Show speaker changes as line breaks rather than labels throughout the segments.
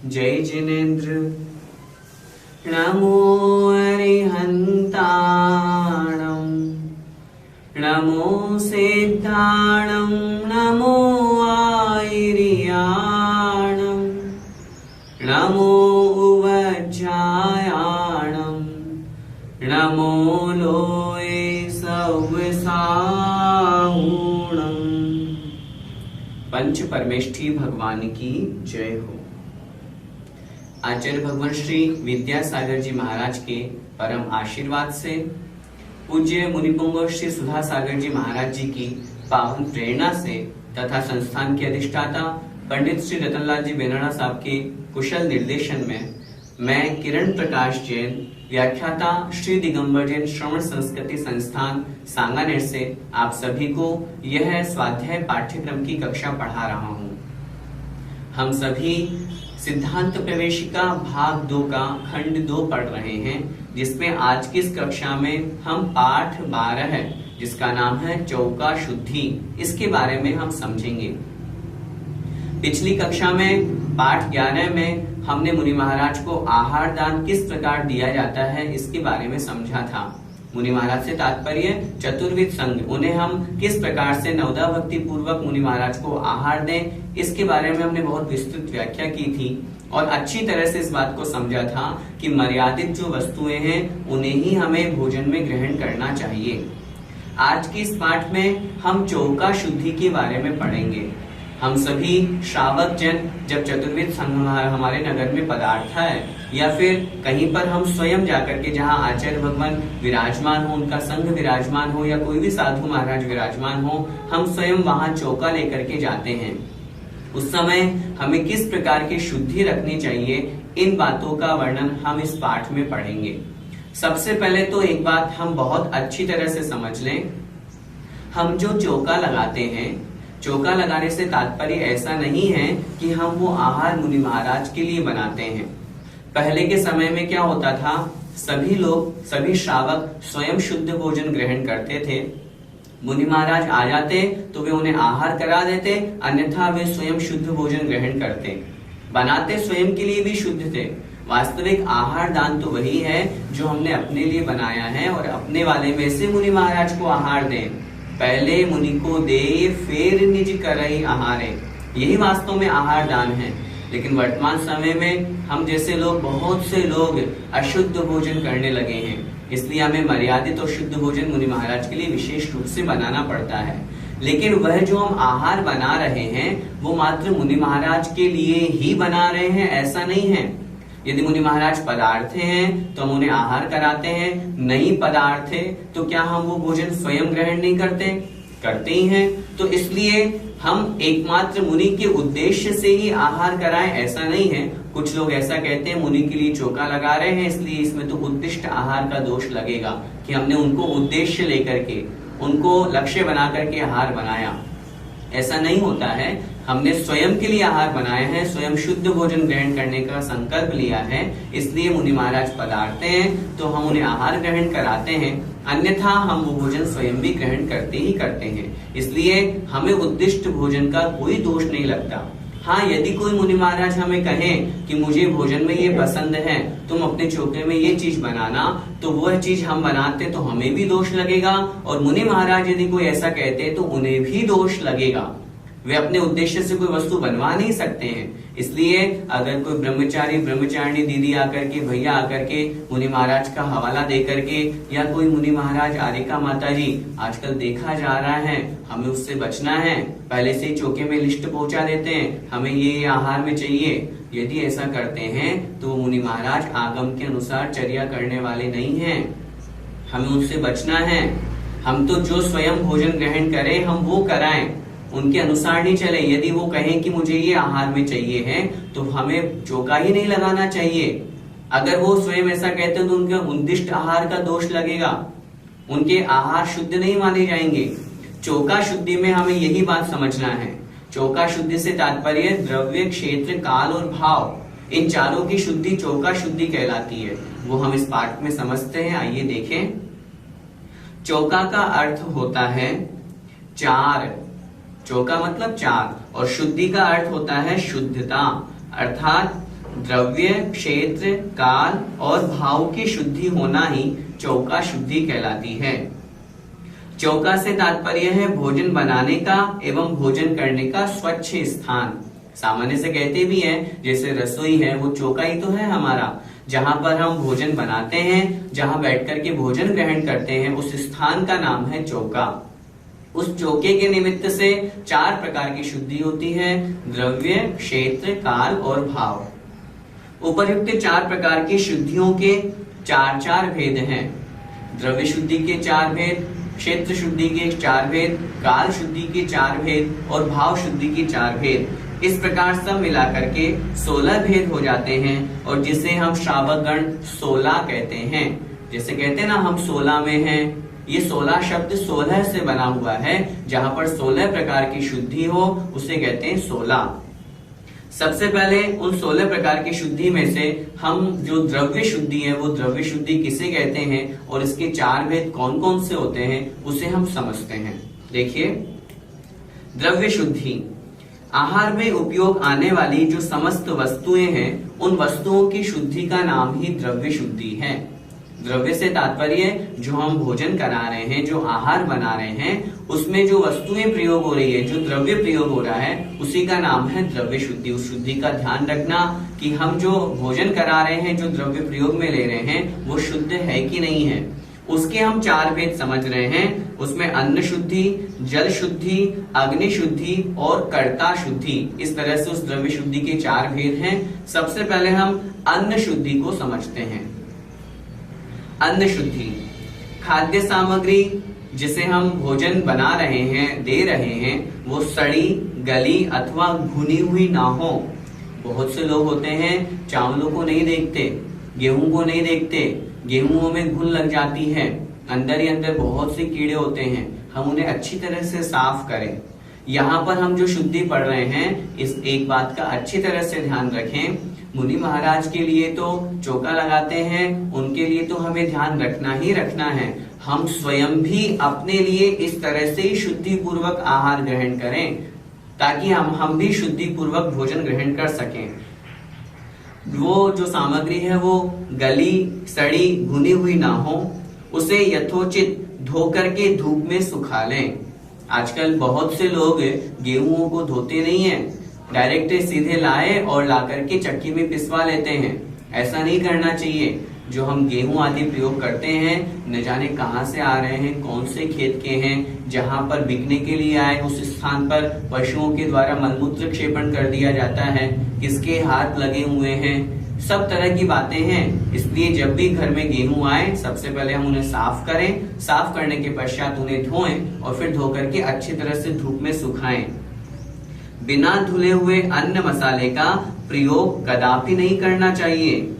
जय जिनेन्द्र। नमो अरिहन्ताणं नमो सिद्धाणं नमो आयर्याणं नमो उवज्जायाणं नमो लोये सव्यसाहूणं। पंच परमेष्ठी भगवान की जय हो। आचार्य भगवान श्री विद्यासागर जी महाराज के परम आशीर्वाद से, पूज्य मुनिपुंगव श्री सुधा सागर जी महाराज जी की पावन प्रेरणा से तथा संस्थान के अधिष्ठाता पंडित श्री रतनलाल जी बेनड़ा साहब के कुशल निर्देशन में मैं किरण प्रकाश जैन, व्याख्याता श्री दिगंबर जैन श्रवण संस्कृति संस्थान सांगानेर से आप सभी को यह स्वाध्याय पाठ्यक्रम की कक्षा पढ़ा रहा हूँ। हम सभी सिद्धांत प्रवेशिका भाग 2 का खंड 2 पढ़ रहे हैं, जिसमें आज की इस कक्षा में हम पाठ 12 है जिसका नाम है चौका शुद्धि, इसके बारे में हम समझेंगे। पिछली कक्षा में पाठ 11 में हमने मुनि महाराज को आहार दान किस प्रकार दिया जाता है इसके बारे में समझा था। मुनि महाराज से तात्पर्य चतुर्विध संघ, उन्हें हम किस प्रकार से नवदा भक्ति पूर्वक मुनि महाराज को आहार दें, इसके बारे में हमने बहुत विस्तृत व्याख्या की थी और अच्छी तरह से इस बात को समझा था कि मर्यादित जो वस्तुएं हैं उन्हें ही हमें भोजन में ग्रहण करना चाहिए। आज की इस पाठ में हम चौका शुद्धि के बारे में पढ़ेंगे। हम सभी श्रावक जन जब चतुर्विध संघ हमारे नगर में पदार्थ है या फिर कहीं पर हम स्वयं जाकर के, जहाँ आचार्य भगवान विराजमान हो, उनका संघ विराजमान हो या कोई भी साधु महाराज विराजमान हो, हम स्वयं वहां चौका लेकर के जाते हैं। उस समय हमें किस प्रकार की शुद्धि रखनी चाहिए, इन बातों का वर्णन हम इस पाठ में पढ़ेंगे। सबसे पहले तो एक बात हम बहुत अच्छी तरह से समझ लें, हम जो चौका लगाते हैं, चौका लगाने से तात्पर्य ऐसा नहीं है कि हम वो आहार मुनि महाराज के लिए बनाते हैं। पहले के समय में क्या होता था, सभी लोग, सभी श्रावक स्वयं शुद्ध भोजन ग्रहण करते थे। मुनि महाराज आ जाते तो वे उन्हें आहार करा देते, अन्यथा वे स्वयं शुद्ध भोजन ग्रहण करते। बनाते स्वयं के लिए भी शुद्ध थे। वास्तविक आहार दान तो वही है जो हमने अपने लिए बनाया है और अपने वाले में से मुनि महाराज को आहार दें। पहले मुनि को दे फिर निज करई आहारे, यही वास्तव में आहार दान है। लेकिन वर्तमान समय में हम जैसे लोग, बहुत से लोग अशुद्ध भोजन करने लगे हैं, इसलिए हमें मर्यादित और शुद्ध भोजन मुनि महाराज के लिए विशेष रूप से बनाना पड़ता है। लेकिन वह जो हम आहार बना रहे हैं वो मात्र मुनि महाराज के लिए ही बना रहे हैं ऐसा नहीं है। यदि मुनि महाराज पदार्थ हैं तो हम उन्हें आहार कराते हैं, नहीं पदार्थ है तो क्या हम वो भोजन स्वयं ग्रहण नहीं करते? करते ही हैं। तो इसलिए हम एकमात्र मुनि के उद्देश्य से ही आहार कराएं ऐसा नहीं है। कुछ लोग ऐसा कहते हैं मुनि के लिए चौका लगा रहे हैं इसलिए इसमें तो उद्दिष्ट आहार का दोष लगेगा कि हमने उनको उद्देश्य लेकर के, उनको लक्ष्य बना करके आहार बनाया। ऐसा नहीं होता है। हमने स्वयं के लिए आहार बनाया है, स्वयं शुद्ध भोजन ग्रहण करने का संकल्प लिया है, इसलिए मुनि महाराज पधारते हैं तो हम उन्हें आहार ग्रहण कराते हैं, अन्यथा हम वो भोजन स्वयं भी ग्रहण करते ही करते हैं। इसलिए हमें उद्दिष्ट भोजन का कोई दोष नहीं लगता। हाँ, यदि कोई मुनि महाराज हमें कहें कि मुझे भोजन में ये पसंद है, तुम अपने चौके में ये चीज बनाना, तो वह चीज हम बनाते तो हमें भी दोष लगेगा, और मुनि महाराज यदि कोई ऐसा कहते तो उन्हें भी दोष लगेगा। वे अपने उद्देश्य से कोई वस्तु बनवा नहीं सकते हैं। इसलिए अगर कोई ब्रह्मचारी ब्रह्मचारिणी दीदी आकर के, भैया आकर के मुनि महाराज का हवाला दे करके, या कोई मुनि महाराज आरिका माता जी आजकल देखा जा रहा है, हमें उससे बचना है, पहले से ही चौके में लिस्ट पहुंचा देते हैं, हमें ये आहार में चाहिए, यदि ऐसा करते हैं तो मुनि महाराज आगम के अनुसार चर्या करने वाले नहीं हैं। हमें उनसे बचना है। हम तो जो स्वयं भोजन ग्रहण करें हम वो कराएं, उनके अनुसार नहीं चले। यदि वो कहें कि मुझे ये आहार में चाहिए है तो हमें चौका ही नहीं लगाना चाहिए। अगर वो स्वयं ऐसा कहते हैं तो उनके उद्दिष्ट आहार का दोष लगेगा, उनके आहार शुद्ध नहीं माने जाएंगे। चौका शुद्धि में हमें यही बात समझना है। चौका शुद्धि से तात्पर्य द्रव्य, क्षेत्र, काल और भाव, इन चारों की शुद्धि चौका शुद्धि कहलाती है। वो हम इस पाठ में समझते हैं। आइए देखें। चौका का अर्थ होता है चार, चौका मतलब चार, और शुद्धि का अर्थ होता है शुद्धता, अर्थात द्रव्य, क्षेत्र, काल और भाव की शुद्धि होना ही चौका शुद्धि कहलाती है। चौका से तात्पर्य है भोजन बनाने का एवं भोजन करने का स्वच्छ स्थान। सामान्य से कहते भी हैं जैसे रसोई है वो चौका ही तो है हमारा, जहां पर हम भोजन बनाते हैं, जहां बैठ करके भोजन ग्रहण करते हैं, उस स्थान का नाम है चौका। उस चौके के निमित्त से 4 प्रकार की शुद्धि होती है, द्रव्य, क्षेत्र, काल और भाव। उपर्युक्त 4 प्रकार की शुद्धियों के 4 भेद हैं। द्रव्य शुद्धि के 4 भेद, क्षेत्र शुद्धि के 4 भेद, काल शुद्धि के 4 भेद और भाव शुद्धि के 4 भेद। इस प्रकार सब मिलाकर के 16 भेद हो जाते हैं और जिसे हम श्रावक गण 16 कहते हैं। जैसे कहते हैं ना हम 16 में हैं, ये 16 शब्द 16 से बना हुआ है, जहां पर 16 प्रकार की शुद्धि हो उसे कहते हैं 16। सबसे पहले उन 16 प्रकार की शुद्धि में से हम जो द्रव्य शुद्धि है वो द्रव्य शुद्धि किसे कहते हैं और इसके 4 भेद कौन कौन से होते हैं उसे हम समझते हैं। देखिए, द्रव्य शुद्धि आहार में उपयोग आने वाली जो समस्त वस्तुएं हैं उन वस्तुओं की शुद्धि का नाम ही द्रव्य शुद्धि है। द्रव्य से तात्पर्य जो हम भोजन करा रहे हैं, जो आहार बना रहे हैं, उसमें जो वस्तुएं प्रयोग हो रही है, जो द्रव्य प्रयोग हो रहा है, उसी का नाम है द्रव्य शुद्धि। उस शुद्धि का ध्यान रखना कि हम जो भोजन करा रहे हैं, जो द्रव्य प्रयोग में ले रहे हैं, वो शुद्ध है कि नहीं है। उसके हम 4 भेद समझ रहे हैं। उसमें अन्न शुद्धि, जल शुद्धि, अग्नि शुद्धि और कर्ता शुद्धि। इस तरह से उस द्रव्य शुद्धि के 4 भेद हैं। सबसे पहले हम अन्न शुद्धि को समझते हैं। अन्न शुद्धि, खाद्य सामग्री जिसे हम भोजन बना रहे हैं, दे रहे हैं, वो सड़ी, गली अथवा भुनी हुई ना हो। बहुत से लोग होते हैं चावलों को नहीं देखते, गेहूं को नहीं देखते, गेहूं में घुन लग जाती है, अंदर ही अंदर बहुत से कीड़े होते हैं। हम उन्हें अच्छी तरह से साफ करें। यहाँ पर हम जो शुद्धि पढ़ रहे हैं, इस एक बात का अच्छी तरह से ध्यान रखें। मुनि महाराज के लिए तो चौका लगाते हैं, उनके लिए तो हमें ध्यान रखना ही रखना है। हम स्वयं भी अपने लिए इस तरह से ही शुद्धि पूर्वक आहार ग्रहण करें ताकि हम भी शुद्धि पूर्वक भोजन ग्रहण कर सकें। वो जो सामग्री है वो गली, सड़ी, भुनी हुई ना हो। उसे यथोचित धो करके धूप में सुखा लें। आजकल बहुत से लोग गेहूं को धोते नहीं हैं, डायरेक्ट सीधे लाए और ला करके चक्की में पिसवा लेते हैं। ऐसा नहीं करना चाहिए। जो हम गेहूं आदि प्रयोग करते हैं, न जाने कहां से आ रहे हैं, कौन से खेत के हैं, जहां पर बिकने के लिए आए उस स्थान पर पशुओं के द्वारा मलमूत्र क्षेपण कर दिया जाता है, किसके हाथ लगे हुए हैं, सब तरह की बातें हैं। इसलिए जब भी घर में गेहूं आए, सबसे पहले हम उन्हें साफ करें। साफ करने के पश्चात उन्हें धोएं और फिर धो करके अच्छी तरह से धूप में सुखाएं। बिना धुले हुए अन्न मसाले का प्रयोग कदापि नहीं करना चाहिए।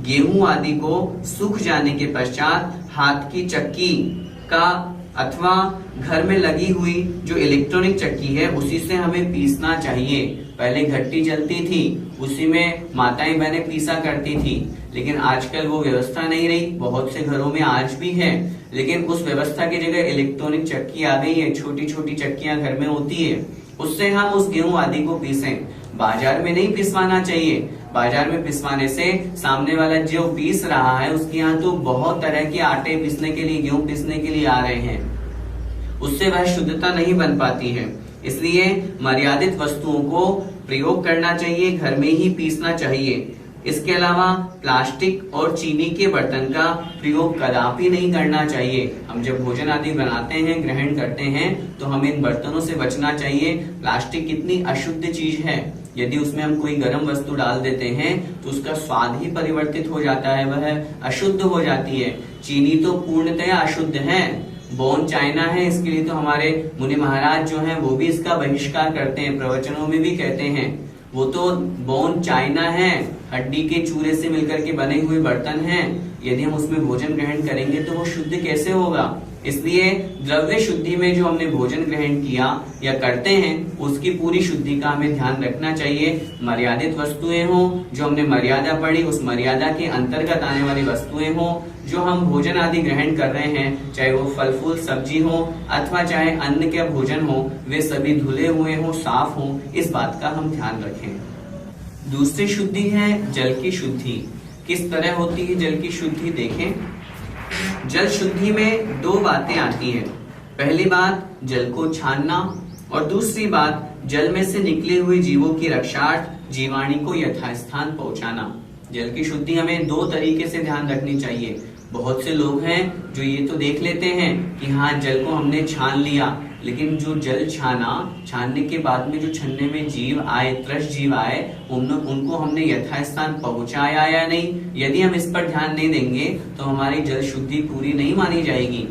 गेहूं आदि को सूख जाने के पश्चात हाथ की चक्की का अथवा घर में लगी हुई जो इलेक्ट्रॉनिक चक्की है उसी से हमें पीसना चाहिए। पहले घट्टी चलती थी, उसी में माताएं बहनें पीसा करती थी, लेकिन आजकल वो व्यवस्था नहीं रही। बहुत से घरों में आज भी है, लेकिन उस व्यवस्था की जगह इलेक्ट्रॉनिक चक्की आ गई है। छोटी छोटी चक्कियां घर में होती है, उससे हम उस गेहूं आदि को पीसें। बाजार में नहीं पिसवाना चाहिए। बाजार में पिसवाने से सामने वाला जो पीस रहा है उसके यहाँ तो बहुत तरह के आटे पीसने के लिए, गेहूं पीसने के लिए आ रहे हैं, उससे वह शुद्धता नहीं बन पाती है। इसलिए मर्यादित वस्तुओं को प्रयोग करना चाहिए, घर में ही पीसना चाहिए। इसके अलावा प्लास्टिक और चीनी के बर्तन का प्रयोग कदापि नहीं करना चाहिए। हम जब भोजन आदि बनाते हैं, ग्रहण करते हैं, तो हमें इन बर्तनों से बचना चाहिए। प्लास्टिक कितनी अशुद्ध चीज है, यदि उसमें हम कोई गर्म वस्तु डाल देते हैं तो उसका स्वाद ही परिवर्तित हो जाता है, वह अशुद्ध हो जाती है। चीनी तो पूर्णतया अशुद्ध है, बोन चाइना है। इसके लिए तो हमारे मुनि महाराज जो हैं वो भी इसका बहिष्कार करते हैं, प्रवचनों में भी कहते हैं। वो तो बोन चाइना है, हड्डी के चूरे से मिलकर के बने हुए बर्तन हैं। यदि हम उसमें भोजन ग्रहण करेंगे तो वो शुद्ध कैसे होगा। इसलिए द्रव्य शुद्धि में जो हमने भोजन ग्रहण किया या करते हैं उसकी पूरी शुद्धि का हमें ध्यान रखना चाहिए। मर्यादित वस्तुएं हो, जो हमने मर्यादा पढ़ी उस मर्यादा के अंतर्गत आने वाली वस्तुएं हो। जो हम भोजन आदि ग्रहण कर रहे हैं, चाहे वो फल फूल सब्जी हो अथवा चाहे अन्न का भोजन हो, वे सभी धुले हुए हो, साफ हो, इस बात का हम ध्यान रखें। दूसरी शुद्धि है जल की शुद्धि। किस तरह होती है जल की शुद्धि देखें। जल शुद्धि में दो बातें आती हैं। पहली बात जल को छानना और दूसरी बात जल में से निकले हुए जीवों की रक्षार्थ जीवाणु को यथास्थान पहुंचाना। जल की शुद्धि हमें दो तरीके से ध्यान रखनी चाहिए। बहुत से लोग हैं जो ये तो देख लेते हैं कि हाँ जल को हमने छान लिया, लेकिन जो जल छानने के बाद में जो छन्ने में जीव आए, त्रस जीव आए, उनको हमने यथास्थान पहुंचाया या नहीं, यदि हम इस पर ध्यान नहीं देंगे तो हमारी जल शुद्धि पूरी नहीं मानी जाएगी।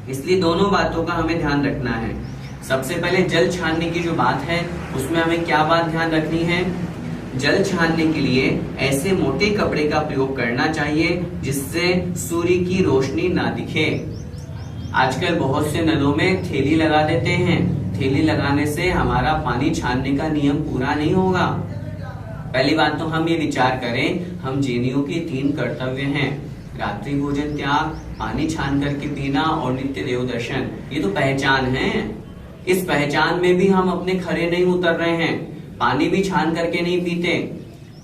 इसलिए दोनों बातों का हमें ध्यान रखना है। सबसे पहले जल छानने की जो बात है उसमें हमें क्या बात ध्यान रखनी है। जल छानने के लिए ऐसे मोटे कपड़े का प्रयोग करना चाहिए जिससे सूर्य की रोशनी ना दिखे। आजकल बहुत से नलों में थैली लगा देते हैं। थैली लगाने से हमारा पानी छानने का नियम पूरा नहीं होगा। पहली बात तो हम ये विचार करें, हम जैनियों के 3 कर्तव्य हैं, रात्रि भोजन त्याग, पानी छान करके पीना और नित्य देव दर्शन। ये तो पहचान है। इस पहचान में भी हम अपने खरे नहीं उतर रहे हैं। पानी भी छान करके नहीं पीते।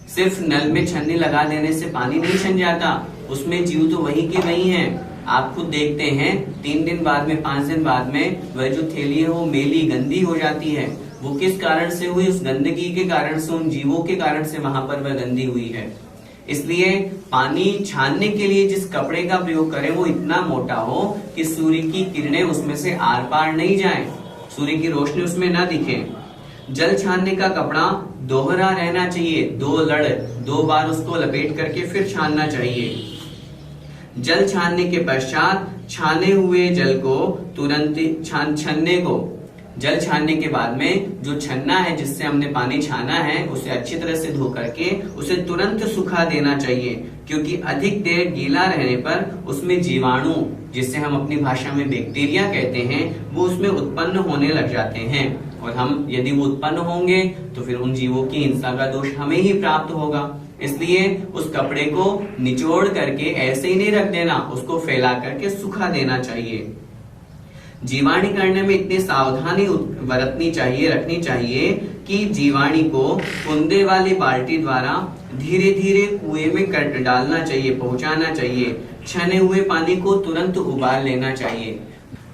सिर्फ नल में छन्नी लगा देने से पानी नहीं छन जाता, उसमें जीव तो वही के वही हैं। आप खुद देखते हैं 3 दिन बाद में, 5 दिन बाद में वह जो थैली है वो मेली गंदी हो जाती है। वो किस कारण से हुई? उस गंदगी के कारण से, उन जीवों के कारण से वहां पर वह गंदी हुई है। इसलिए पानी छानने के लिए जिस कपड़े का प्रयोग करें वो इतना मोटा हो कि सूर्य की किरणें उसमें से आर पार नहीं जाएं, सूर्य की रोशनी उसमें ना दिखे। जल छानने का कपड़ा दोहरा रहना चाहिए, 2 बार उसको लपेट करके फिर छानना चाहिए। जल छानने के पश्चात छाने हुए जल को तुरंत छन्ने को, जल छानने के बाद में जो छन्ना है जिससे हमने पानी छाना है उसे अच्छी तरह से धो करके उसे तुरंत सुखा देना चाहिए, क्योंकि अधिक देर गीला रहने पर उसमें जीवाणु, जिसे हम अपनी भाषा में बैक्टीरिया कहते हैं, वो उसमें उत्पन्न होने लग जाते हैं। और हम यदि वो उत्पन्न होंगे तो फिर उन जीवों की हिंसा का दोष हमें ही प्राप्त होगा। इसलिए उस कपड़े को निचोड़ करके ऐसे ही नहीं रख देना, उसको फैला करके सुखा देना चाहिए। जीवाणु करने में इतनी सावधानी बरतनी चाहिए, रखनी चाहिए कि जीवाणु को कुंदे वाली बाल्टी द्वारा धीरे धीरे कुएं में कट डालना चाहिए, पहुंचाना चाहिए। छने हुए पानी को तुरंत उबाल लेना चाहिए।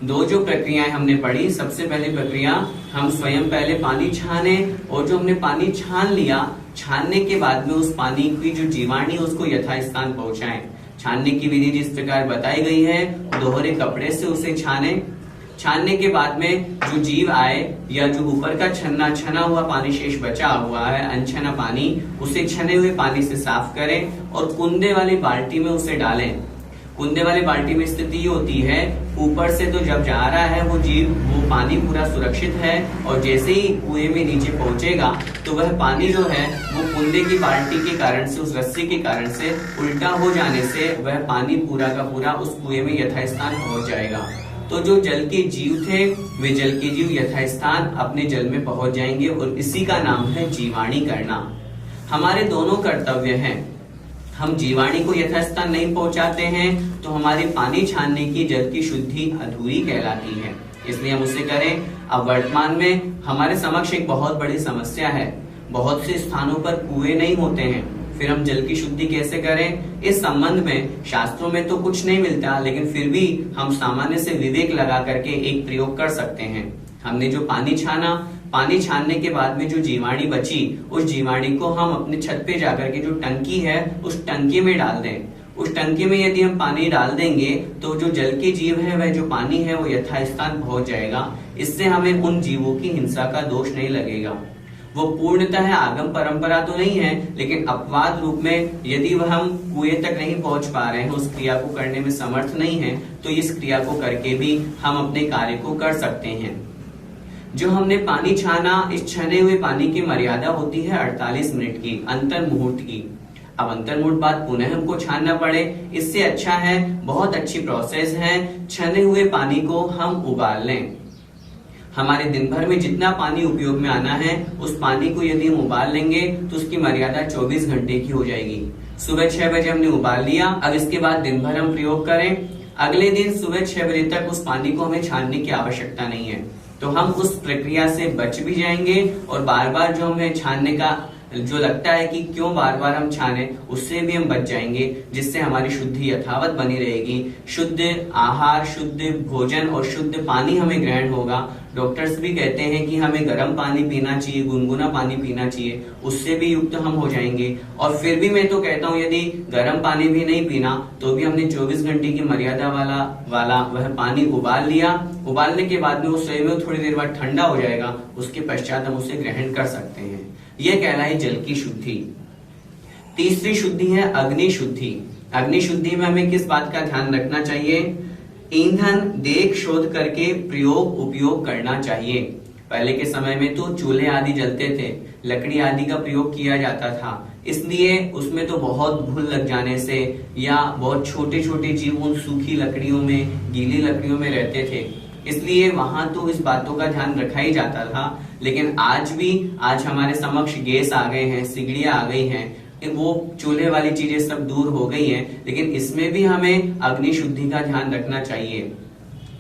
2 जो प्रक्रियाएं हमने पढ़ी, सबसे पहली प्रक्रिया हम स्वयं पहले पानी छाने, और जो हमने पानी छान लिया, छानने के बाद में उस पानी की जो जीवाणु उसको यथास्थान पहुंचाएं। छानने की विधि जिस प्रकार बताई गई है, दोहरे कपड़े से उसे छाने। छानने के बाद में जो जीव आए या जो ऊपर का छना हुआ पानी शेष बचा हुआ है, अनछना पानी, उसे छने हुए पानी से साफ करें और कुंदे वाली बाल्टी में उसे डालें। कुंदे वाली बाल्टी में स्थिति ये होती है, ऊपर से तो जब जा रहा है वो जीव, वो पानी पूरा सुरक्षित है, और जैसे ही कुएं में नीचे पहुंचेगा तो वह पानी जो है वो कुंदे की बाल्टी के कारण से, उस रस्सी के कारण से उल्टा हो जाने से वह पानी पूरा का पूरा उस कुएं में यथास्थान पहुंच जाएगा। तो जो जल के जीव थे वे जल के जीव यथास्थान अपने जल में पहुंच जाएंगे, और इसी का नाम है जीवाणु करना। हमारे दोनों कर्तव्य हैं। हम जीवाणु को यथास्थान नहीं पहुंचाते हैं तो हमारी पानी छानने की जल की शुद्धि अधूरी कहलाती है, इसलिए हम उसे करें। अब वर्तमान में हमारे समक्ष एक बहुत बड़ी समस्या है, बहुत से स्थानों पर कुएं नहीं होते हैं, फिर हम जल की शुद्धि कैसे करें? इस संबंध में शास्त्रों में तो कुछ नहीं मिलता, लेकिन फिर भी हम सामान्य से विवेक लगा करके एक प्रयोग कर सकते हैं। हमने जो पानी छाना, पानी छानने के बाद में जो जीवाणु बची, उस जीवाणु को हम अपने छत पे जाकर के जो टंकी है उस टंकी में डाल दें। उस टंकी में यदि हम पानी डाल देंगे तो जो जल के जीव है वह जो पानी है वो यथास्थान पहुंच जाएगा। इससे हमें उन जीवों की हिंसा का दोष नहीं लगेगा। वो पूर्णतः आगम परंपरा तो नहीं है, लेकिन अपवाद रूप में यदि वह हम कुएं तक नहीं पहुंच पा रहे हैं, उस क्रिया को करने में समर्थ नहीं है, तो इस क्रिया को करके भी हम अपने कार्य को कर सकते हैं। जो हमने पानी छाना, इस छने हुए पानी की मर्यादा होती है 48 मिनट की, अंतर मुहूर्त की। अब अंतर मुहूर्त बाद पुनः हमको छानना पड़े, इससे अच्छा है, बहुत अच्छी प्रोसेस है, छने हुए पानी को हम उबाल लें। हमारे दिन भर में जितना पानी उपयोग में आना है उस पानी को यदि हम उबाल लेंगे तो उसकी मर्यादा 24 घंटे की हो जाएगी। सुबह 6 बजे हमने उबाल लिया, अब इसके बाद दिन भर हम प्रयोग करें, अगले दिन सुबह 6 बजे तक उस पानी को हमें छानने की आवश्यकता नहीं है, तो हम उस प्रक्रिया से बच भी जाएंगे और बार बार जो हमें छानने का जो लगता है कि क्यों बार बार हम छाने, उससे भी हम बच जाएंगे, जिससे हमारी शुद्धि यथावत बनी रहेगी। शुद्ध आहार, शुद्ध भोजन और शुद्ध पानी हमें ग्रहण होगा। डॉक्टर्स भी कहते हैं कि हमें गर्म पानी पीना चाहिए, गुनगुना पानी पीना चाहिए, उससे भी युक्त हम हो जाएंगे। और फिर भी मैं तो कहता हूँ यदि गर्म पानी भी नहीं पीना तो भी हमने 24 घंटे की मर्यादा वाला वह पानी उबाल लिया। उबालने के बाद में वो शरीर में थोड़ी देर बाद ठंडा हो जाएगा, उसके पश्चात हम उसे ग्रहण कर सकते हैं। यह कहलाई जल की शुद्धि। तीसरी शुद्धि है अग्नि शुद्धि। अग्नि शुद्धि में हमें किस बात का ध्यान रखना चाहिए? ईंधन देख शोध करके प्रयोग उपयोग करना चाहिए। पहले के समय में तो चूल्हे आदि जलते थे, लकड़ी आदि का प्रयोग किया जाता था, इसलिए उसमें तो बहुत भूल लग जाने से या बहुत छोटे छोटे जीव उन सूखी लकड़ियों में, गीली लकड़ियों में रहते थे, इसलिए वहां तो इस बातों का ध्यान रखा ही जाता था। लेकिन आज हमारे समक्ष गैस आ गए हैं, सिगड़ियां आ गई हैं, वो चूल्हे वाली चीजें सब दूर हो गई हैं, लेकिन इसमें भी हमें अग्नि शुद्धि का ध्यान रखना चाहिए।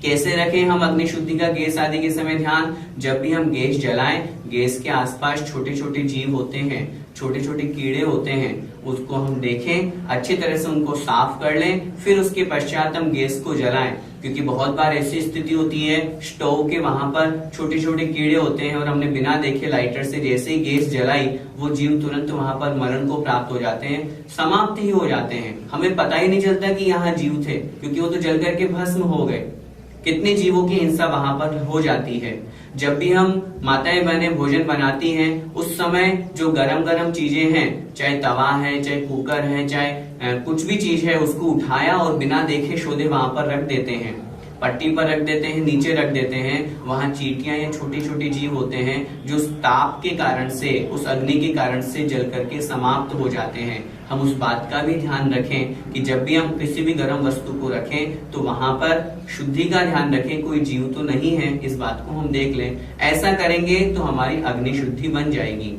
कैसे रखें हम अग्नि शुद्धि का गैस आदि के समय ध्यान? जब भी हम गैस जलाएं, गैस के आसपास छोटे छोटे जीव होते हैं, छोटे छोटे कीड़े होते हैं, उसको हम देखें, अच्छी तरह से उनको साफ कर लें, फिर उसके पश्चात हम गैस को जलाएं। क्योंकि बहुत बार ऐसी स्थिति होती है स्टोव के वहां पर छोटे छोटे कीड़े होते हैं और हमने बिना देखे लाइटर से जैसे ही गैस जलाई, वो जीव तुरंत वहां पर मरण को प्राप्त हो जाते हैं, समाप्त ही हो जाते हैं। हमें पता ही नहीं चलता कि यहाँ जीव थे, क्योंकि वो तो जल करके भस्म हो गए। कितने जीवों की हिंसा वहां पर हो जाती है। जब भी हम माताएं बहनें भोजन बनाती हैं, उस समय जो गरम गरम चीजें हैं, चाहे तवा है, चाहे कुकर है, चाहे कुछ भी चीज है, उसको उठाया और बिना देखे शोधे वहां पर रख देते हैं, पट्टी पर रख देते हैं, नीचे रख देते हैं। वहां चींटियां या छोटे छोटे जीव होते हैं जो उस ताप के कारण से, उस अग्नि के कारण से जल करके समाप्त हो जाते हैं। हम उस बात का भी ध्यान रखें कि जब भी हम किसी भी गर्म वस्तु को रखें तो वहां पर शुद्धि का ध्यान रखें, कोई जीव तो नहीं है, इस बात को हम देख लें। ऐसा करेंगे तो हमारी अग्नि शुद्धि बन जाएगी।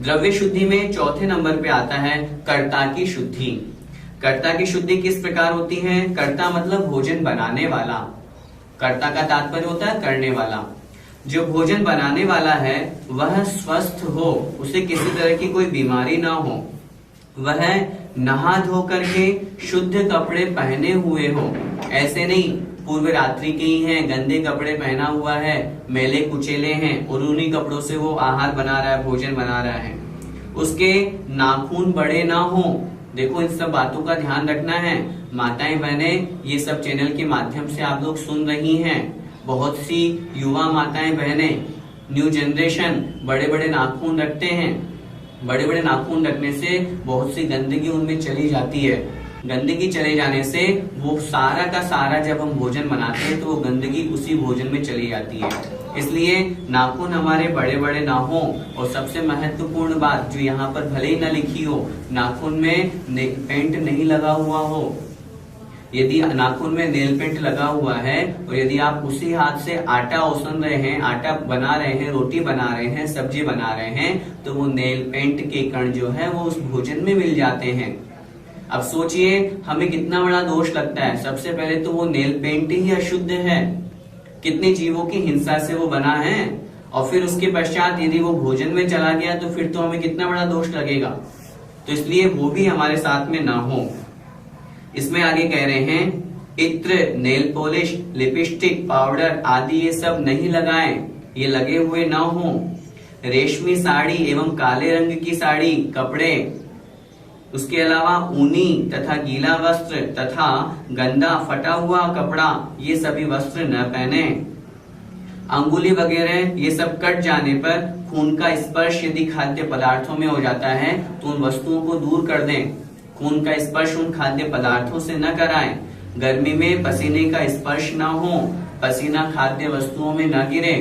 द्रव्य शुद्धि में चौथे नंबर पे आता है कर्ता की शुद्धि। कर्ता की शुद्धि किस प्रकार होती है? कर्ता मतलब भोजन बनाने वाला। कर्ता का तात्पर्य होता है करने वाला। जो भोजन बनाने वाला है वह स्वस्थ हो, उसे किसी तरह की कोई बीमारी ना हो, वह नहा धो करके शुद्ध कपड़े पहने हुए हो। ऐसे नहीं पूर्व रात्रि के ही हैं, गंदे कपड़े पहना हुआ है, मैले कुचेले हैं और उन्हीं कपड़ों से वो आहार बना रहा है, भोजन बना रहा है। उसके नाखून बड़े ना हो। देखो इन सब बातों का ध्यान रखना है। माताएं बहनें, ये सब चैनल के माध्यम से आप लोग सुन रही हैं। बहुत सी युवा माताएं बहनें, न्यू जनरेशन बड़े बड़े नाखून रखते हैं। बड़े बड़े नाखून रखने से बहुत सी गंदगी उनमें चली जाती है। गंदगी चले जाने से वो सारा का सारा जब हम भोजन बनाते हैं तो वो गंदगी उसी भोजन में चली जाती है। इसलिए नाखून हमारे बड़े बड़े ना हो। और सबसे महत्वपूर्ण बात जो यहाँ पर भले ही न लिखी हो, नाखून में पेंट नहीं लगा हुआ हो। यदि नाखून में नेल पेंट लगा हुआ है और यदि आप उसी हाथ से आटा ओसन रहे हैं, आटा बना रहे हैं, रोटी बना रहे हैं, सब्जी बना रहे हैं, तो वो नेल पेंट के कण जो है वो उस भोजन में मिल जाते हैं। अब सोचिए हमें कितना बड़ा दोष लगता है। सबसे पहले तो वो नेल पेंट ही अशुद्ध है, कितने जीवों की हिंसा से वो बना है, और फिर उसके पश्चात यदि वो भोजन में चला गया तो फिर तो हमें कितना बड़ा दोष लगेगा। तो इसलिए वो भी हमारे साथ में ना हो। इसमें आगे कह रहे हैं इत्र, नेल पॉलिश, लिपस्टिक, पाउडर आदि ये सब नहीं लगाएं, ये लगे हुए ना हो। रेशमी साड़ी एवं काले रंग की साड़ी, कपड़े, उसके अलावा ऊनी तथा गीला वस्त्र तथा गंदा फटा हुआ कपड़ा, ये सभी वस्त्र न पहने। अंगुली वगैरह ये सब कट जाने पर खून का स्पर्श यदि खाद्य पदार्थों में हो जाता है तो उन वस्तुओं को दूर कर दें। खून का स्पर्श उन खाद्य पदार्थों से न कराएं। गर्मी में पसीने का स्पर्श न हो, पसीना खाद्य वस्तुओं में न गिरे।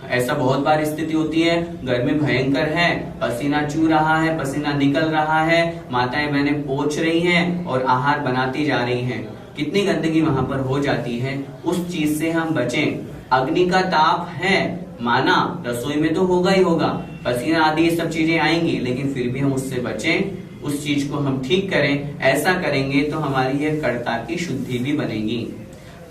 ऐसा बहुत बार स्थिति होती है, गर्मी भयंकर है, पसीना चू रहा है, पसीना निकल रहा है, माताएं बहनें पोंछ रही हैं और आहार बनाती जा रही हैं, कितनी गंदगी वहां पर हो जाती है। उस चीज से हम बचें। अग्नि का ताप है, माना रसोई में तो होगा ही होगा, पसीना आदि ये सब चीजें आएंगी, लेकिन फिर भी हम उससे बचें, उस चीज को हम ठीक करें। ऐसा करेंगे तो हमारी यह कर्ता की शुद्धि भी बनेगी।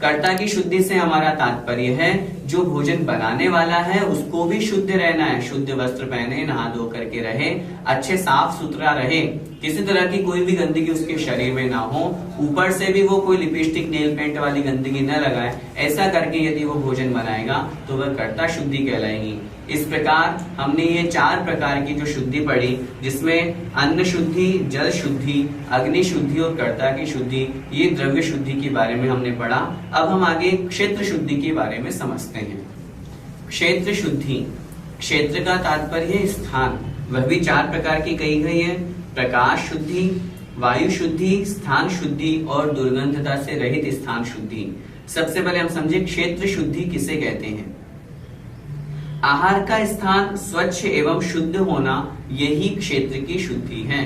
कर्ता की शुद्धि से हमारा तात्पर्य है जो भोजन बनाने वाला है उसको भी शुद्ध रहना है, शुद्ध वस्त्र पहने, नहा धो करके रहे, अच्छे साफ सुथरा रहे, किसी तरह की कोई भी गंदगी उसके शरीर में ना हो, ऊपर से भी वो कोई लिपस्टिक नेल पेंट वाली गंदगी न लगाए। ऐसा करके यदि वो भोजन बनाएगा तो वह कर्ता शुद्धि कहलाएगी। इस प्रकार हमने ये 4 प्रकार की जो शुद्धि पढ़ी, जिसमें अन्न शुद्धि, जल शुद्धि, अग्नि शुद्धि और कर्ता की शुद्धि, ये द्रव्य शुद्धि के बारे में हमने पढ़ा। अब हम आगे क्षेत्र शुद्धि के बारे में समझते हैं। क्षेत्र शुद्धि, क्षेत्र का तात्पर्य स्थान, वह भी 4 प्रकार की कही गई है। प्रकाश शुद्धि, वायु शुद्धि, स्थान शुद्धि और दुर्गंधता से रहित स्थान शुद्धि। सबसे पहले हम समझे क्षेत्र शुद्धि किसे कहते हैं। आहार का स्थान स्वच्छ एवं शुद्ध होना, यही क्षेत्र की शुद्धि है।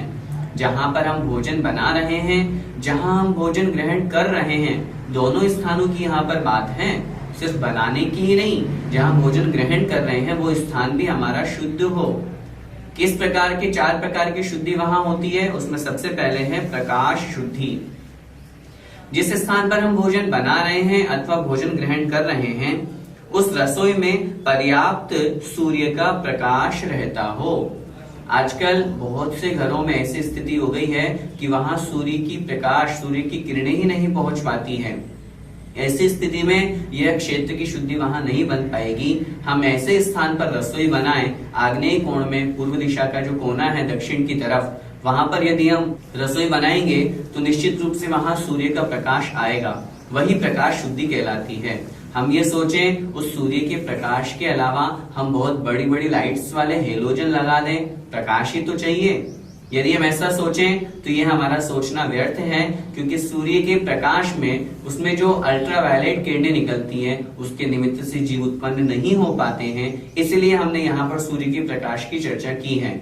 जहां पर हम भोजन बना रहे हैं, जहां हम भोजन ग्रहण कर रहे हैं, दोनों स्थानों की यहाँ पर बात है, सिर्फ बनाने की ही नहीं, जहां भोजन ग्रहण कर रहे हैं वो स्थान भी हमारा शुद्ध हो। किस प्रकार के 4 प्रकार की शुद्धि वहां होती है, उसमें सबसे पहले है प्रकाश शुद्धि। जिस स्थान पर हम भोजन बना रहे हैं अथवा भोजन ग्रहण कर रहे हैं उस रसोई में पर्याप्त सूर्य का प्रकाश रहता हो। आजकल बहुत से घरों में ऐसी स्थिति हो गई है कि वहां सूर्य की प्रकाश, सूर्य की किरणें ही नहीं पहुंच पाती हैं। ऐसी स्थिति में यह क्षेत्र की शुद्धि वहां नहीं बन पाएगी। हम ऐसे स्थान पर रसोई बनाएं, आग्नेय कोण में, पूर्व दिशा का जो कोना है दक्षिण की तरफ, वहां पर यदि हम रसोई बनाएंगे तो निश्चित रूप से वहां सूर्य का प्रकाश आएगा, वही प्रकाश शुद्धि कहलाती है। हम ये सोचें उस सूर्य के प्रकाश के अलावा हम बहुत बड़ी बड़ी लाइट्स वाले हेलोजन लगा दें, प्रकाश ही तो चाहिए। यदि हम ऐसा सोचें तो ये हमारा सोचना व्यर्थ है, क्योंकि सूर्य के प्रकाश में उसमें जो अल्ट्रावायलेट किरणें निकलती हैं उसके निमित्त से जीव उत्पन्न नहीं हो पाते हैं। इसलिए हमने यहाँ पर सूर्य के प्रकाश की चर्चा की है।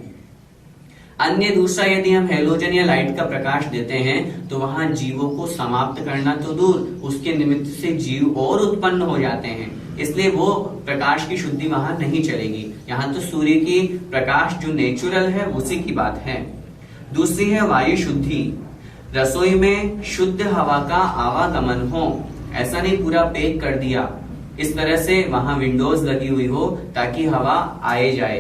अन्य दूसरा, यदि हम हेलोजन या लाइट का प्रकाश देते हैं तो वहां जीवों को समाप्त करना तो दूर, उसके निमित्त से जीव और उत्पन्न हो जाते हैं, इसलिए वो प्रकाश की शुद्धि वहां नहीं चलेगी। यहाँ तो सूर्य की प्रकाश जो नेचुरल है उसी की बात है। दूसरी है वायु शुद्धि। रसोई में शुद्ध हवा का आवागमन हो, ऐसा नहीं पूरा पैक कर दिया, इस तरह से वहां विंडोज लगी हुई हो ताकि हवा आए जाए।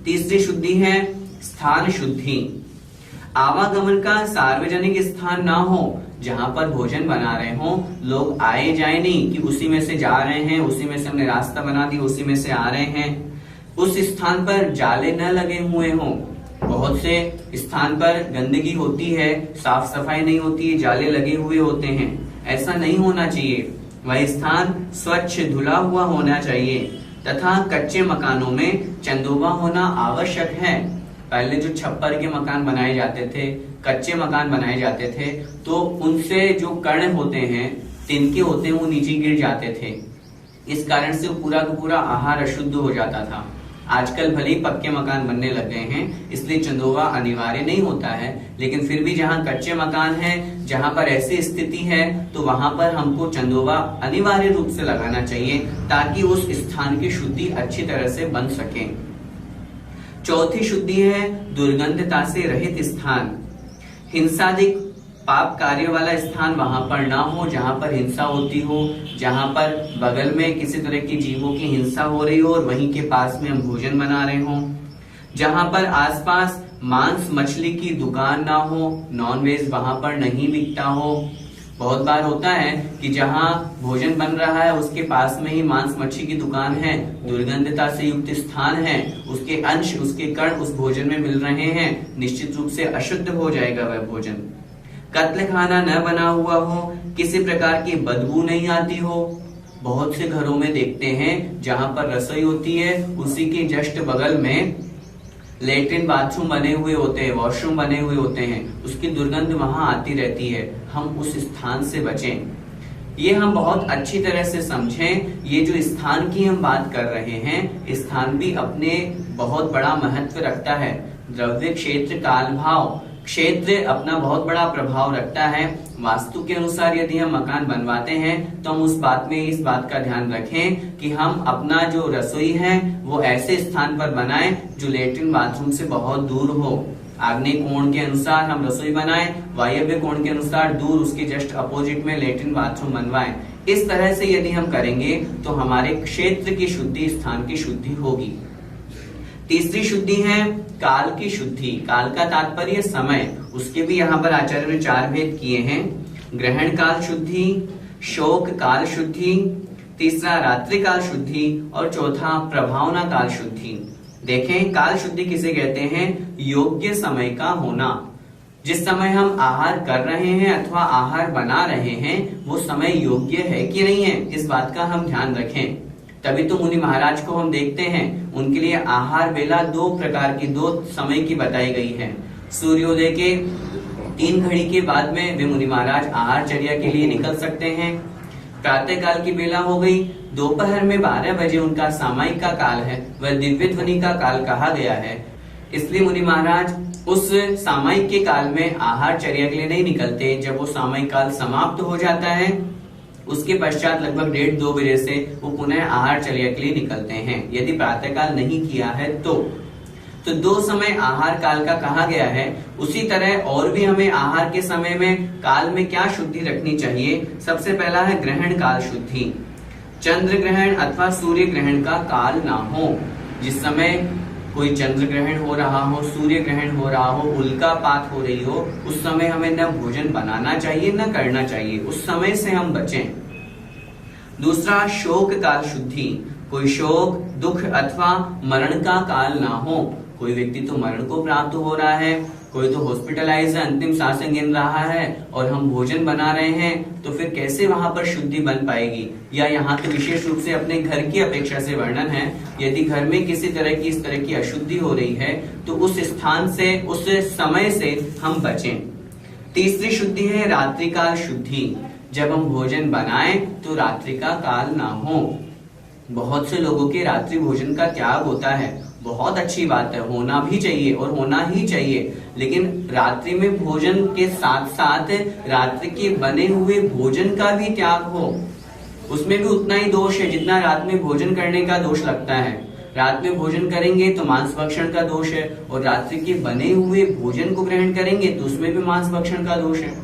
तीसरी शुद्धि है स्थान शुद्धि। आवागमन का सार्वजनिक स्थान ना हो, जहां पर भोजन बना रहे हो, लोग आए जाए नहीं कि उसी में से जा रहे हैं, उसी में से हमने रास्ता बना दिया, उसी में से आ रहे हैं। उस स्थान पर जाले न लगे हुए हों। बहुत से स्थान पर गंदगी होती है, साफ सफाई नहीं होती है, जाले लगे हुए होते हैं, ऐसा नहीं होना चाहिए। वह स्थान स्वच्छ धुला हुआ होना चाहिए तथा कच्चे मकानों में चंदोबा होना आवश्यक है। पहले जो छप्पर के मकान बनाए जाते थे, कच्चे मकान बनाए जाते थे, तो उनसे जो कण होते हैं, तिनके होते हैं, वो नीचे गिर जाते थे। इस कारण से पूरा का पूरा आहार अशुद्ध हो जाता था। आजकल भले ही पक्के मकान बनने लग गए हैं, इसलिए चंदोबा अनिवार्य नहीं होता है, लेकिन फिर भी जहाँ कच्चे मकान है, जहाँ पर ऐसी स्थिति है, तो वहां पर हमको चंदोबा अनिवार्य रूप से लगाना चाहिए ताकि उस स्थान की शुद्धि अच्छी तरह से बन सके। चौथी शुद्धि है दुर्गंधता से रहित स्थान। हिंसादिक पाप कार्य वाला स्थान वहां पर ना हो, जहां पर हिंसा होती हो, जहां पर बगल में किसी तरह की जीवों की हिंसा हो रही हो और वहीं के पास में हम भोजन बना रहे हो, जहां पर आसपास मांस मछली की दुकान ना हो, नॉनवेज वहां पर नहीं बिकता हो। बहुत बार होता है कि जहां भोजन बन रहा है उसके पास में ही मांस मच्छी की दुकान है, दुर्गंधता से युक्त स्थान है, उसके अंश, उसके कण उस भोजन में मिल रहे हैं, निश्चित रूप से अशुद्ध हो जाएगा वह भोजन। कत्ल खाना न बना हुआ हो, किसी प्रकार की बदबू नहीं आती हो। बहुत से घरों में देखते हैं जहां पर रसोई होती है उसी के जस्ट बगल में लेट्रिन बाथरूम बने हुए होते हैं, वॉशरूम बने हुए होते हैं, उसकी दुर्गंध वहां आती रहती है। हम उस स्थान से बचें। ये हम बहुत अच्छी तरह से समझें। ये जो स्थान की हम बात कर रहे हैं, स्थान भी अपने बहुत बड़ा महत्व रखता है। द्रव्य क्षेत्र काल भाव, क्षेत्र अपना बहुत बड़ा प्रभाव रखता है। वास्तु के अनुसार यदि हम मकान बनवाते हैं तो हम उस बात में इस बात का ध्यान रखें कि हम अपना जो रसोई है वो ऐसे स्थान पर बनाएं जो लेट्रिन बाथरूम से बहुत दूर हो। आग्नेय कोण के अनुसार हम रसोई बनाएं, वायव्य कोण के अनुसार दूर उसके जस्ट अपोजिट में लेट्रिन बाथरूम बनवाएं। इस तरह से यदि हम करेंगे तो हमारे क्षेत्र की शुद्धि, स्थान की शुद्धि होगी। तीसरी शुद्धि है काल की शुद्धि। काल का तात्पर्य समय, उसके भी यहाँ पर आचार्य ने 4 भेद किए हैं। ग्रहण काल शुद्धि, शोक काल शुद्धि, तीसरा रात्रि काल शुद्धि और चौथा प्रभावना काल शुद्धि। देखें, काल शुद्धि किसे कहते हैं? योग्य समय का होना। जिस समय हम आहार कर रहे हैं अथवा आहार बना रहे हैं वो समय योग्य है कि नहीं है, इस बात का हम ध्यान रखें। तभी तो मुनि महाराज को हम देखते हैं, उनके लिए आहार बेला 2 प्रकार की, 2 समय की बताई गई है। सूर्योदय के 3 घड़ी के बाद में वे मुनि महाराज आहारचर्या के लिए निकल सकते हैं। प्रातः काल की बेला हो गई, दोपहर में 12 बजे उनका सामायिक का काल है, वह दिव्य ध्वनि का काल कहा गया है। इसलिए मुनि महाराज उस सामायिक के काल में आहारचर्या के लिए नहीं निकलते। जब वो सामायिक काल समाप्त हो जाता है उसके पश्चात लगभग 1:30-2 बजे से वो पुनः आहारचर्या के लिए निकलते हैं, यदि प्रातः काल नहीं किया है तो 2 समय आहार काल का कहा गया है। उसी तरह और भी हमें आहार के समय में काल में क्या शुद्धि रखनी चाहिए? सबसे पहला है ग्रहण काल शुद्धि। चंद्र ग्रहण अथवा सूर्य ग्रहण का काल ना हो। जिस समय कोई चंद्र ग्रहण हो रहा हो, सूर्य ग्रहण हो रहा हो, उल्कापात हो रही हो, उस समय हमें न भोजन बनाना चाहिए न करना चाहिए, उस समय से हम बचें। दूसरा शोक काल शुद्धि। कोई शोक, दुख अथवा मरण का काल ना हो। कोई व्यक्ति तो मरण को प्राप्त हो रहा है, कोई तो हॉस्पिटलाइज है, अंतिम सांसें गिन रहा है और हम भोजन बना रहे हैं, तो फिर कैसे वहां पर शुद्धि बन पाएगी? या यहाँ तो विशेष रूप से अपने घर की अपेक्षा से वर्णन है, यदि घर में किसी तरह की इस तरह की अशुद्धि हो रही है तो उस स्थान से, उस समय से हम बचें। तीसरी शुद्धि है रात्रि काल शुद्धि। जब हम भोजन बनाएं तो रात्रि का काल ना हो। बहुत से लोगों के रात्रि भोजन का त्याग होता है, बहुत अच्छी बात है, होना भी चाहिए और होना ही चाहिए, लेकिन रात्रि में भोजन के साथ साथ रात्रि के बने हुए भोजन का भी त्याग हो, उसमें भी उतना ही दोष है जितना रात में भोजन करने का दोष लगता है। रात में भोजन करेंगे तो मांस भक्षण का दोष है, और रात्रि के बने हुए भोजन को ग्रहण करेंगे तो उसमें भी मांस भक्षण का दोष है,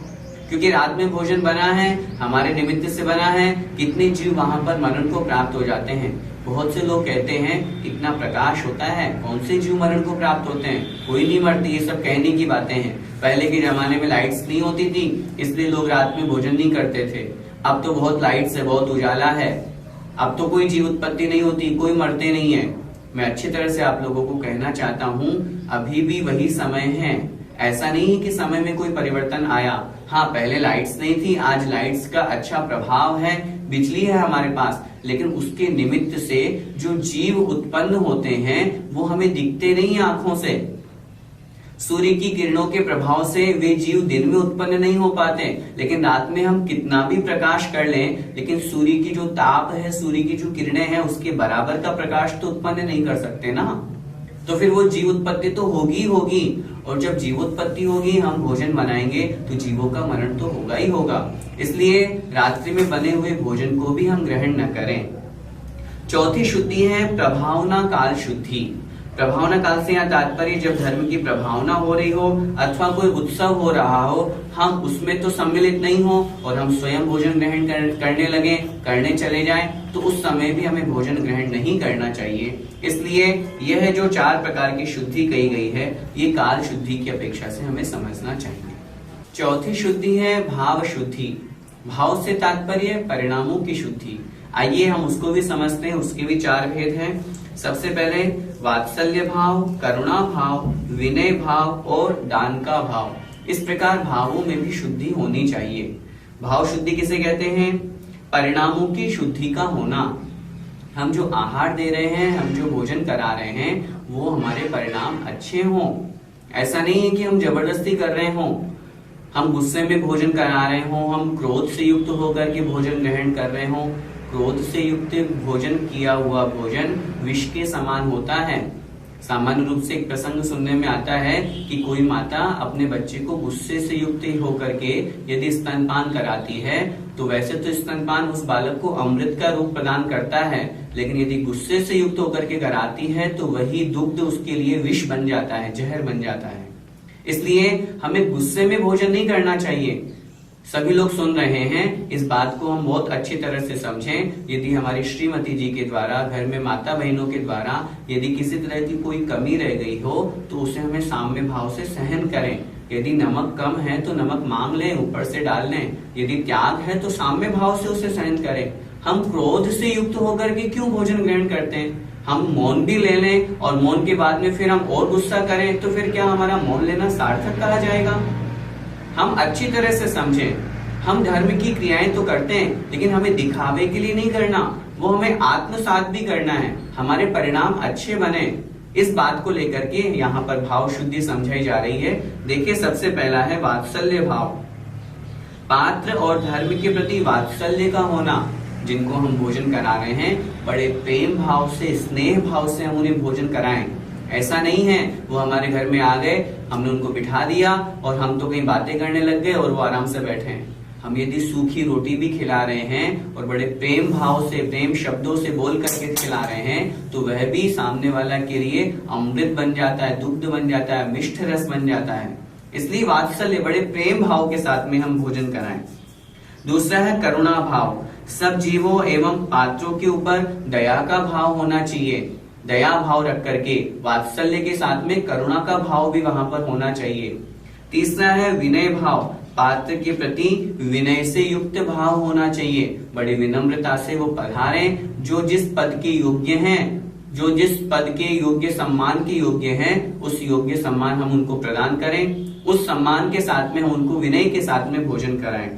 क्योंकि रात में भोजन बना है, हमारे निमित्त से बना है। कितने जीव वहां पर मरण को प्राप्त हो जाते हैं। बहुत से लोग कहते हैं इतना प्रकाश होता है, कौन से जीव मरण को प्राप्त होते हैं? कोई नहीं मरती, ये सब कहने की बातें हैं। पहले के जमाने में लाइट्स नहीं होती थी, इसलिए लोग रात में भोजन नहीं करते थे। अब तो बहुत लाइट्स है, बहुत उजाला है, अब तो कोई जीव उत्पत्ति नहीं होती, कोई मरते नहीं है। मैं अच्छी तरह से आप लोगों को कहना चाहता हूँ, अभी भी वही समय है। ऐसा नहीं है कि समय में कोई परिवर्तन आया। हाँ, पहले लाइट्स नहीं थी, आज लाइट्स का अच्छा प्रभाव है, बिजली है हमारे पास, लेकिन उसके निमित्त से जो जीव उत्पन्न होते हैं वो हमें दिखते नहीं आंखों से। सूर्य की किरणों के प्रभाव से वे जीव दिन में उत्पन्न नहीं हो पाते, लेकिन रात में हम कितना भी प्रकाश कर लें, लेकिन सूर्य की जो ताप है, सूर्य की जो किरणें हैं, उसके बराबर का प्रकाश तो उत्पन्न नहीं कर सकते ना। तो फिर वो जीव उत्पत्ति तो होगी होगी, और जब जीवोत्पत्ति होगी, हम भोजन बनाएंगे तो जीवों का मरण तो होगा ही होगा। इसलिए रात्रि में बने हुए भोजन को भी हम ग्रहण न करें। चौथी शुद्धि है प्रभावना काल शुद्धि। प्रभावना काल से यहाँ तात्पर्य जब धर्म की प्रभावना हो रही हो अथवा कोई उत्सव हो रहा हो, हम उसमें तो सम्मिलित नहीं हो और हम स्वयं भोजन ग्रहण करने लगे, करने चले जाएं, तो उस समय भी हमें भोजन ग्रहण नहीं करना चाहिए। इसलिए यह जो 4 प्रकार की शुद्धि कही गई है, ये काल शुद्धि की अपेक्षा से हमें समझना चाहिए। चौथी शुद्धि है भाव शुद्धि। भाव से तात्पर्य परिणामों की शुद्धि। आइए हम उसको भी समझते हैं, उसके भी 4 भेद हैं। सबसे पहले वात्सल्य भाव, करुणा भाव, विनय भाव और दान का भाव। इस प्रकार भावों में भी शुद्धि होनी चाहिए। भाव शुद्धि किसे कहते हैं? परिणामों की शुद्धि का होना। हम जो आहार दे रहे हैं, हम जो भोजन करा रहे हैं, वो हमारे परिणाम अच्छे हों। ऐसा नहीं है कि हम जबरदस्ती कर रहे हों, हम गुस्से में भोजन करा रहे हों, हम क्रोध से युक्त होकर के भोजन ग्रहण कर रहे हों। क्रोध से युक्त भोजन किया हुआ भोजन विष के समान होता है। सामान्य रूप से एक प्रसंग सुनने में आता है कि कोई माता अपने बच्चे को गुस्से से युक्त होकर के यदि स्तनपान कराती है, तो वैसे तो स्तनपान उस बालक को अमृत का रूप प्रदान करता है, लेकिन यदि गुस्से से युक्त होकर के कराती है तो वही दुग्ध उसके लिए विष बन जाता है, जहर बन जाता है। इसलिए हमें गुस्से में भोजन नहीं करना चाहिए। सभी लोग सुन रहे हैं, इस बात को हम बहुत अच्छी तरह से समझें। यदि हमारी श्रीमती जी के द्वारा, घर में माता बहनों के द्वारा यदि किसी तरह की कोई कमी रह गई हो तो उसे हमें साम्य भाव से सहन करें। यदि नमक कम है तो नमक मांग लें, ऊपर से डाल लें। यदि त्याग है तो साम्य भाव से उसे सहन करें। हम क्रोध से युक्त होकर के क्यों भोजन ग्रहण करते हैं? हम मौन भी ले लें और मौन के बाद में फिर हम और गुस्सा करें तो फिर क्या हमारा मौन लेना सार्थक कहा जाएगा? हम अच्छी तरह से समझें, हम धर्म की क्रियाएं तो करते हैं लेकिन हमें दिखावे के लिए नहीं करना, वो हमें आत्मसात भी करना है, हमारे परिणाम अच्छे बने। इस बात को लेकर के यहाँ पर भाव शुद्धि समझाई जा रही है। देखिए, सबसे पहला है वात्सल्य भाव। पात्र और धर्म के प्रति वात्सल्य का होना। जिनको हम भोजन करा रहे हैं, बड़े प्रेम भाव से, स्नेह भाव से हम उन्हें भोजन कराएं। ऐसा नहीं है वो हमारे घर में आ गए, हमने उनको बिठा दिया और हम तो कहीं बातें करने लग गए और वो आराम से बैठे हैं। हम यदि सूखी रोटी भी खिला रहे हैं और बड़े प्रेम भाव से, प्रेम शब्दों से बोल करके खिला रहे हैं तो वह भी सामने वाला के लिए अमृत बन जाता है, दुग्ध बन जाता है, मिष्ठ रस बन जाता है। इसलिए वात्सल्य, बड़े प्रेम भाव के साथ में हम भोजन कराएं। दूसरा है करुणा भाव। सब जीवों एवं पात्रों के ऊपर दया का भाव होना चाहिए। दया भाव रख करके वात्सल्य के साथ में करुणा का भाव भी वहां पर होना चाहिए। तीसरा है विनय भाव। पात्र के प्रति विनय से युक्त भाव होना चाहिए। बड़ी विनम्रता से वो पधारें, जो जिस पद के योग्य हैं, जो जिस पद के योग्य, सम्मान के योग्य हैं, उस योग्य सम्मान हम उनको प्रदान करें। उस सम्मान के साथ में हम उनको विनय के साथ में भोजन कराएं।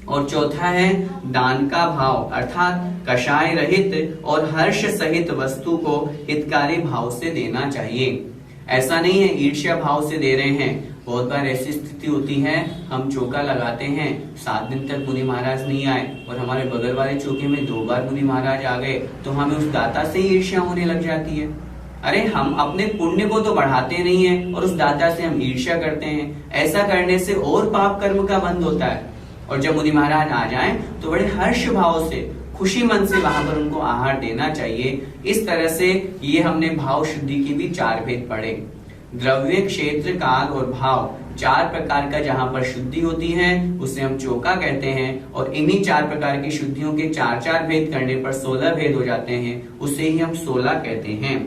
और चौथा है दान का भाव, अर्थात कषाय रहित और हर्ष सहित वस्तु को हितकारी भाव से देना चाहिए। ऐसा नहीं है ईर्ष्या भाव से दे रहे हैं। बहुत बार ऐसी स्थिति होती है, हम चौका लगाते हैं, 7 दिन तक मुनि महाराज नहीं आए और हमारे बगल वाले चौके में 2 बार मुनि महाराज आ गए तो हमें उस दाता से ही ईर्ष्या होने लग जाती है। अरे, हम अपने पुण्य को तो बढ़ाते नहीं है और उस दाता से हम ईर्ष्या करते हैं। ऐसा करने से और पाप कर्म का बंध होता है। और जब मुनि महाराज आ जाएं तो बड़े हर्ष भाव से, खुशी मन से वहां पर उनको आहार देना चाहिए। इस तरह से ये हमने भाव शुद्धि के भी 4 भेद पढ़े। द्रव्य, क्षेत्र, काल और भाव, 4 प्रकार का जहां पर शुद्धि होती है उसे हम चौका कहते हैं। और इन्हीं 4 प्रकार की शुद्धियों के 4-4 भेद करने पर 16 भेद हो जाते हैं, उसे ही हम 16 कहते हैं।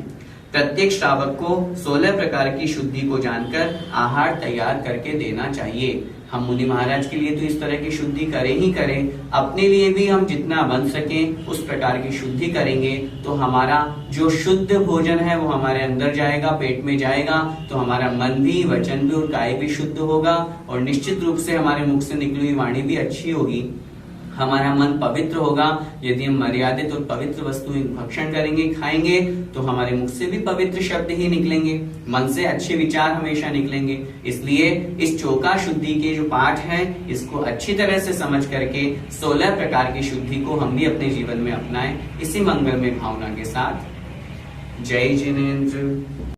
प्रत्येक श्रावक को 16 प्रकार की शुद्धि को जानकर आहार तैयार करके देना चाहिए। हम मुनि महाराज के लिए तो इस तरह की शुद्धि करें ही करें, अपने लिए भी हम जितना बन सके उस प्रकार की शुद्धि करेंगे तो हमारा जो शुद्ध भोजन है वो हमारे अंदर जाएगा, पेट में जाएगा, तो हमारा मन भी, वचन भी और काया भी शुद्ध होगा और निश्चित रूप से हमारे मुख से निकली हुई वाणी भी अच्छी होगी। हमारा मन पवित्र होगा। यदि हम मर्यादित और पवित्र वस्तुएं भक्षण करेंगे, खाएंगे, तो हमारे मुख से भी पवित्र शब्द ही निकलेंगे, मन से अच्छे विचार हमेशा निकलेंगे। इसलिए इस चौका शुद्धि के जो पाठ है इसको अच्छी तरह से समझ करके 16 प्रकार की शुद्धि को हम भी अपने जीवन में अपनाएं। इसी मंगलमय भावना के साथ, जय जिनेंद्र।